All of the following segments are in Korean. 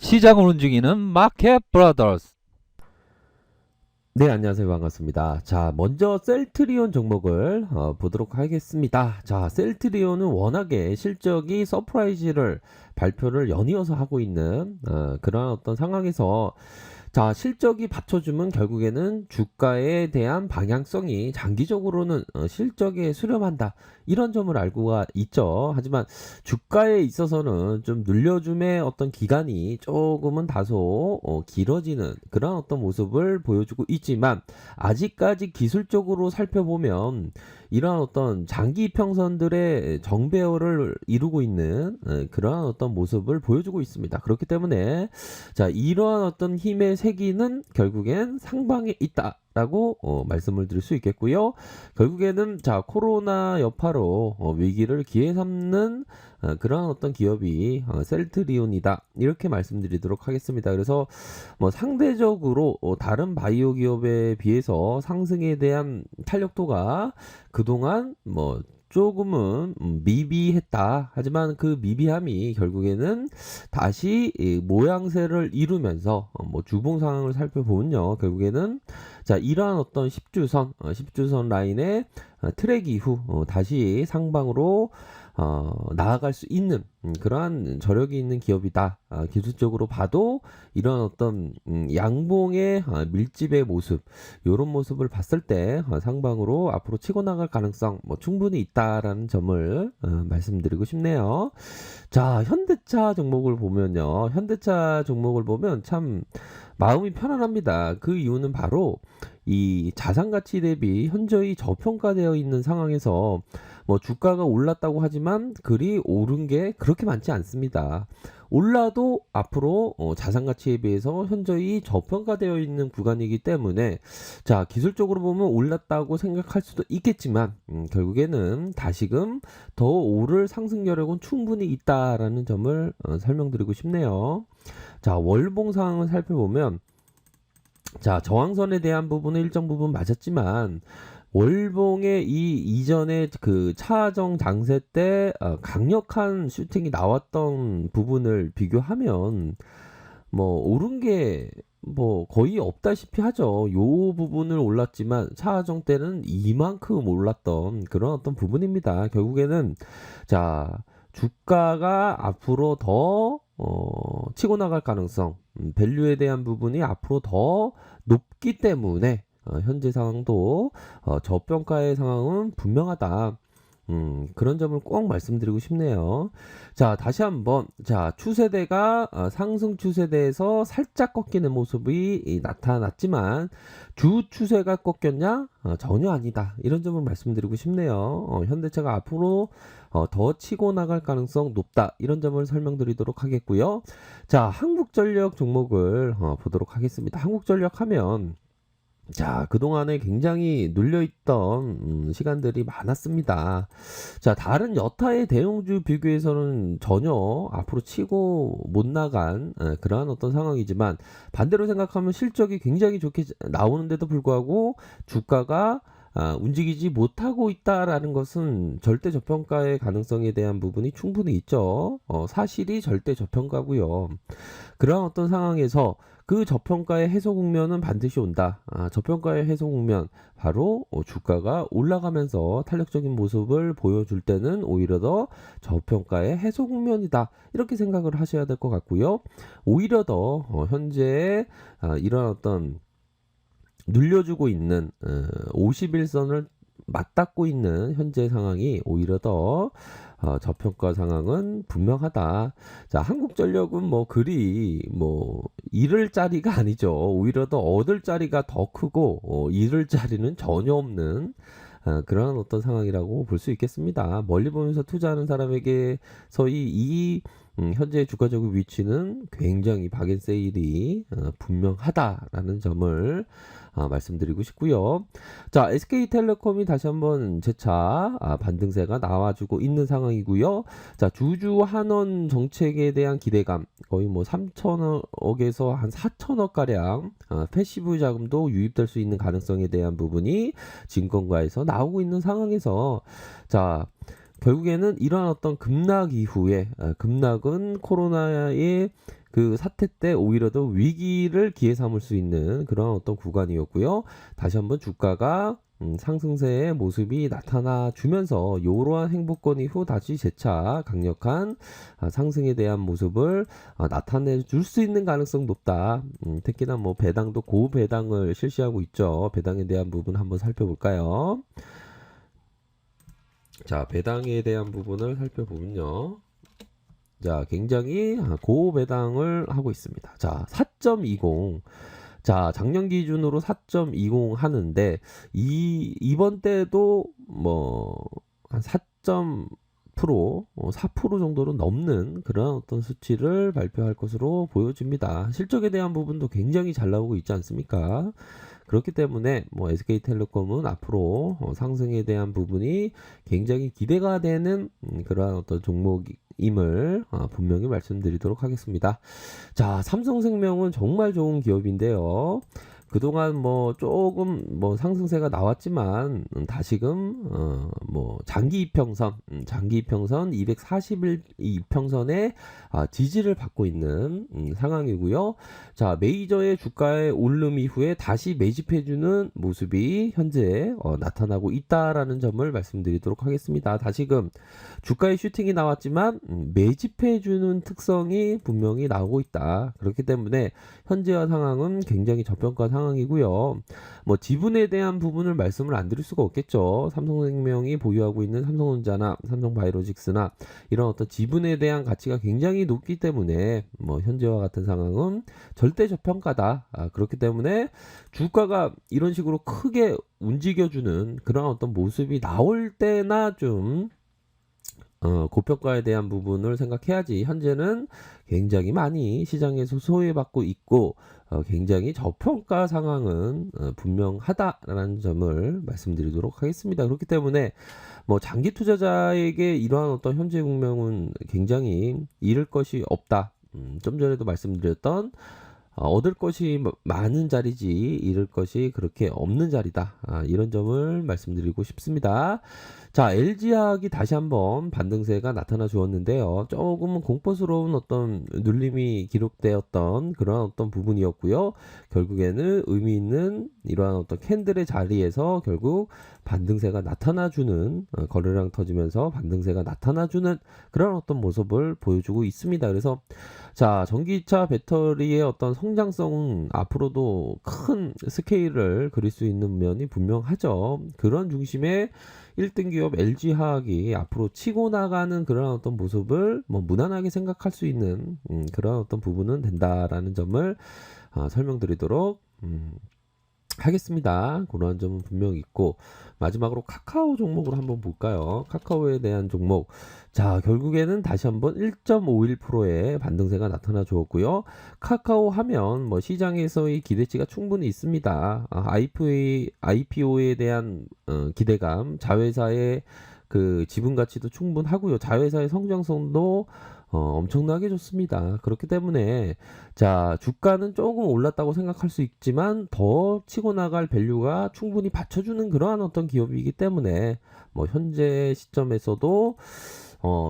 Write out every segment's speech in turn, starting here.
시장을 움직이는 마켓 브라더스. 네, 안녕하세요. 반갑습니다. 자, 먼저 셀트리온 종목을 보도록 하겠습니다. 자, 셀트리온은 워낙에 실적이 서프라이즈를 발표를 연이어서 하고 있는 그런 어떤 상황에서 자, 실적이 받쳐주면 결국에는 주가에 대한 방향성이 장기적으로는 실적에 수렴한다. 이런 점을 알고가 있죠. 하지만 주가에 있어서는 좀 눌려줌의 어떤 기간이 조금은 다소 길어지는 그런 어떤 모습을 보여주고 있지만 아직까지 기술적으로 살펴보면 이러한 어떤 장기 평선들의 정배열을 이루고 있는 그러한 어떤 모습을 보여주고 있습니다. 그렇기 때문에 자, 이러한 어떤 힘의 세기는 결국엔 상방에 있다라고 말씀을 드릴 수 있겠고요. 결국에는 자, 코로나 여파로 위기를 기회 삼는 그러한 어떤 기업이 셀트리온이다. 이렇게 말씀드리도록 하겠습니다. 그래서 뭐 상대적으로 다른 바이오 기업에 비해서 상승에 대한 탄력도가 그동안 뭐 조금은 미비했다. 하지만 그 미비함이 결국에는 다시 이 모양새를 이루면서 뭐 주봉 상황을 살펴보면요. 결국에는 자, 이러한 어떤 10주선 라인의 트랙 이후 다시 상방으로 나아갈 수 있는 그러한 저력이 있는 기업이다. 기술적으로 봐도 이런 어떤 양봉의 밀집의 모습, 이런 모습을 봤을 때 상방으로 앞으로 치고 나갈 가능성 뭐 충분히 있다라는 점을 말씀드리고 싶네요. 자, 현대차 종목을 보면요. 현대차 종목을 보면 참 마음이 편안합니다. 그 이유는 바로 이 자산 가치 대비 현저히 저평가되어 있는 상황에서 뭐 주가가 올랐다고 하지만 그리 오른 게 그렇게 많지 않습니다. 올라도 앞으로 자산 가치에 비해서 현저히 저평가되어 있는 구간이기 때문에 자, 기술적으로 보면 올랐다고 생각할 수도 있겠지만 결국에는 다시금 더 오를 상승 여력은 충분히 있다라는 점을 설명드리고 싶네요. 자, 월봉 상황을 살펴보면 자, 저항선에 대한 부분은 일정 부분 맞았지만 월봉의 이 이전에 그 차정 장세 때 강력한 슈팅이 나왔던 부분을 비교하면 뭐 오른 게 뭐 거의 없다시피 하죠. 요 부분을 올랐지만 차정 때는 이만큼 올랐던 그런 어떤 부분입니다. 결국에는 자, 주가가 앞으로 더 치고 나갈 가능성, 밸류에 대한 부분이 앞으로 더 높기 때문에 현재 상황도 저평가의 상황은 분명하다. 그런 점을 꼭 말씀드리고 싶네요. 자, 다시 한번, 자, 추세대가 상승 추세대에서 살짝 꺾이는 모습이 나타났지만, 주 추세가 꺾였냐? 전혀 아니다. 이런 점을 말씀드리고 싶네요. 현대차가 앞으로 더 치고 나갈 가능성 높다. 이런 점을 설명드리도록 하겠고요. 자, 한국전력 종목을 보도록 하겠습니다. 한국전력 하면, 자, 그동안에 굉장히 눌려있던 시간들이 많았습니다. 자, 다른 여타의 대형주 비교해서는 전혀 앞으로 치고 못 나간 그러한 어떤 상황이지만 반대로 생각하면 실적이 굉장히 좋게 나오는데도 불구하고 주가가 움직이지 못하고 있다라는 것은 절대 저평가의 가능성에 대한 부분이 충분히 있죠. 사실이 절대 저평가고요. 그런 어떤 상황에서 그 저평가의 해소 국면은 반드시 온다. 저평가의 해소 국면 바로 주가가 올라가면서 탄력적인 모습을 보여줄 때는 오히려 더 저평가의 해소 국면이다. 이렇게 생각을 하셔야 될 것 같고요. 오히려 더 현재 이런 어떤 눌려주고 있는 51선을 맞닿고 있는 현재 상황이 오히려 더 저평가 상황은 분명하다. 자, 한국전력은 뭐 그리 뭐 잃을 자리가 아니죠. 오히려 더 얻을 자리가 더 크고 잃을 자리는 전혀 없는 그런 어떤 상황이라고 볼 수 있겠습니다. 멀리 보면서 투자하는 사람에게서의 이 현재 주가적인 위치는 굉장히 박앤세일이 분명하다라는 점을 말씀드리고 싶고요. 자, SK텔레콤이 다시 한번 재차 반등세가 나와주고 있는 상황이고요. 자, 주주 환원 정책에 대한 기대감 거의 뭐 3천억에서 한 4천억 가량 패시브 자금도 유입될 수 있는 가능성에 대한 부분이 증권가에서 나오고 있는 상황에서 자, 결국에는 이러한 어떤 급락 이후에 급락은 코로나의 그 사태 때 오히려 더 위기를 기회 삼을 수 있는 그런 어떤 구간이었고요. 다시 한번 주가가 상승세의 모습이 나타나 주면서 이러한 행보권 이후 다시 재차 강력한 상승에 대한 모습을 나타내 줄 수 있는 가능성 높다. 특히나 뭐 배당도 고배당을 실시하고 있죠. 배당에 대한 부분 한번 살펴볼까요? 자, 배당에 대한 부분을 살펴보면요. 자, 굉장히 고배당을 하고 있습니다. 자, 4.20. 자, 작년 기준으로 4.20 하는데 이번 때도 뭐 한 4% 정도로 넘는 그런 어떤 수치를 발표할 것으로 보여집니다. 실적에 대한 부분도 굉장히 잘 나오고 있지 않습니까? 그렇기 때문에 뭐 SK텔레콤은 앞으로 상승에 대한 부분이 굉장히 기대가 되는 그러한 어떤 종목임을 분명히 말씀드리도록 하겠습니다. 자, 삼성생명은 정말 좋은 기업인데요. 그동안 뭐 조금 뭐 상승세가 나왔지만 다시금 뭐 장기 이평선 240일 이평선에 지지를 받고 있는 상황이고요. 자, 메이저의 주가의 오름 이후에 다시 매집해주는 모습이 현재 나타나고 있다라는 점을 말씀드리도록 하겠습니다. 다시금 주가의 슈팅이 나왔지만 매집해주는 특성이 분명히 나오고 있다. 그렇기 때문에 현재와 상황은 굉장히 저평가 상황이고요. 뭐 지분에 대한 부분을 말씀을 안 드릴 수가 없겠죠. 삼성생명이 보유하고 있는 삼성전자나 삼성바이오로직스나 이런 어떤 지분에 대한 가치가 굉장히 높기 때문에 뭐 현재와 같은 상황은 절대 저평가다. 그렇기 때문에 주가가 이런 식으로 크게 움직여주는 그런 어떤 모습이 나올 때나 좀 고평가에 대한 부분을 생각해야지. 현재는 굉장히 많이 시장에서 소외받고 있고 굉장히 저평가 상황은 분명하다라는 점을 말씀드리도록 하겠습니다. 그렇기 때문에 뭐 장기 투자자에게 이러한 어떤 현재 국면은 굉장히 잃을 것이 없다. 좀 전에도 말씀드렸던 얻을 것이 많은 자리지 잃을 것이 그렇게 없는 자리다. 이런 점을 말씀드리고 싶습니다. 자, LG화학이 다시 한번 반등세가 나타나 주었는데요. 조금은 공포스러운 어떤 눌림이 기록되었던 그런 어떤 부분이었고요. 결국에는 의미 있는 이러한 어떤 캔들의 자리에서 결국 반등세가 나타나주는 거래량 터지면서 반등세가 나타나주는 그런 어떤 모습을 보여주고 있습니다. 그래서 자, 전기차 배터리의 어떤 성장성은 앞으로도 큰 스케일을 그릴 수 있는 면이 분명하죠. 그런 중심의 1등 기업 LG화학이 앞으로 치고 나가는 그런 어떤 모습을 뭐 무난하게 생각할 수 있는 그런 어떤 부분은 된다라는 점을 설명드리도록 하겠습니다. 그런 점은 분명히 있고 마지막으로 카카오 종목으로 한번 볼까요? 카카오에 대한 종목. 자, 결국에는 다시 한번 1.51%의 반등세가 나타나 주었고요. 카카오 하면 뭐 시장에서의 기대치가 충분히 있습니다. IPO에 대한 기대감, 자회사의 그 지분 가치도 충분하고요. 자회사의 성장성도 엄청나게 좋습니다. 그렇기 때문에 자, 주가는 조금 올랐다고 생각할 수 있지만 더 치고 나갈 밸류가 충분히 받쳐주는 그러한 어떤 기업이기 때문에 뭐 현재 시점에서도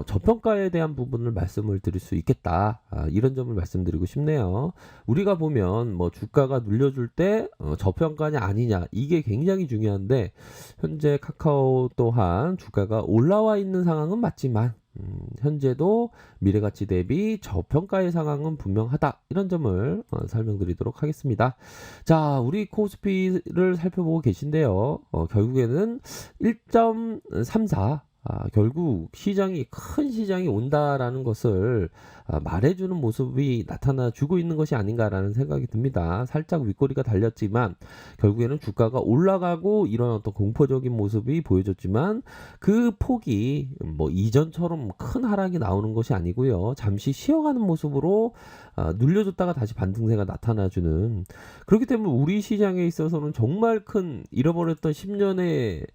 저평가에 대한 부분을 말씀을 드릴 수 있겠다. 이런 점을 말씀드리고 싶네요. 우리가 보면 뭐 주가가 눌려줄 때 저평가냐 아니냐 이게 굉장히 중요한데 현재 카카오 또한 주가가 올라와 있는 상황은 맞지만 현재도 미래가치 대비 저평가의 상황은 분명하다. 이런 점을 설명드리도록 하겠습니다. 자, 우리 코스피를 살펴보고 계신데요. 결국에는 1.34 결국 시장이 큰 시장이 온다라는 것을 말해주는 모습이 나타나 주고 있는 것이 아닌가라는 생각이 듭니다. 살짝 윗꼬리가 달렸지만 결국에는 주가가 올라가고 이런 어떤 공포적인 모습이 보여졌지만 그 폭이 뭐 이전처럼 큰 하락이 나오는 것이 아니고요. 잠시 쉬어가는 모습으로 눌려줬다가 다시 반등세가 나타나주는 그렇기 때문에 우리 시장에 있어서는 정말 큰 잃어버렸던 10년이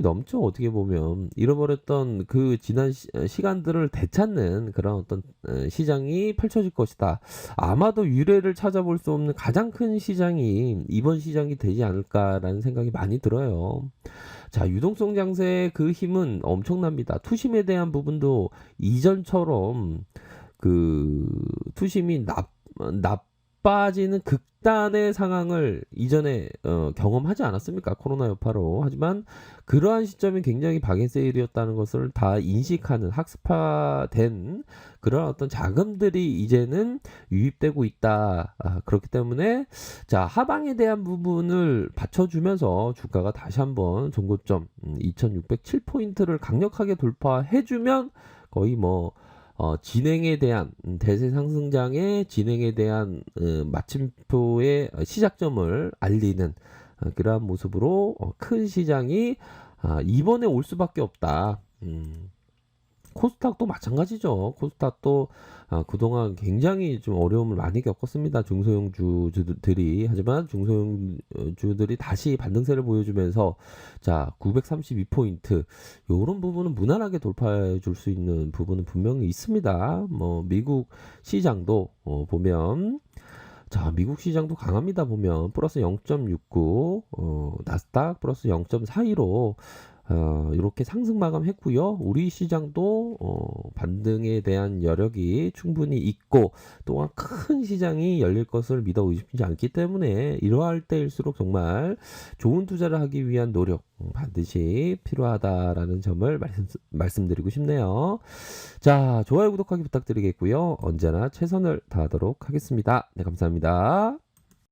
넘죠. 어떻게 보면 잃어버렸던 그 지난 시간들을 되찾는 그런 어떤 시장이 펼쳐질 것이다. 아마도 유례를 찾아볼 수 없는 가장 큰 시장이 이번 시장이 되지 않을까라는 생각이 많이 들어요. 자, 유동성 장세의 그 힘은 엄청납니다. 투심에 대한 부분도 이전처럼 그 투심이 나빠지는 극단의 상황을 이전에 경험하지 않았습니까? 코로나 여파로. 하지만 그러한 시점이 굉장히 박앤세일이었다는 것을 다 인식하는 학습화된 그런 어떤 자금들이 이제는 유입되고 있다. 그렇기 때문에 자, 하방에 대한 부분을 받쳐주면서 주가가 다시 한번 종고점 2607포인트를 강력하게 돌파해주면 거의 뭐 진행에 대한 대세 상승장의 진행에 대한 마침표의 시작점을 알리는 그러한 모습으로 큰 시장이 이번에 올 수밖에 없다. 코스닥도 마찬가지죠. 코스닥도 그동안 굉장히 좀 어려움을 많이 겪었습니다. 중소형주들이. 하지만 중소형주들이 다시 반등세를 보여주면서 자, 932포인트 요런 부분은 무난하게 돌파해 줄 수 있는 부분은 분명히 있습니다. 뭐 미국 시장도 보면 자, 미국 시장도 강합니다. 보면 플러스 0.69, 나스닥 플러스 0.42로 이렇게 상승 마감했고요. 우리 시장도 반등에 대한 여력이 충분히 있고 또한 큰 시장이 열릴 것을 믿어 의심치 않기 때문에 이러할 때일수록 정말 좋은 투자를 하기 위한 노력 반드시 필요하다라는 점을 말씀드리고 싶네요. 자, 좋아요, 구독하기 부탁드리겠고요. 언제나 최선을 다하도록 하겠습니다. 네, 감사합니다.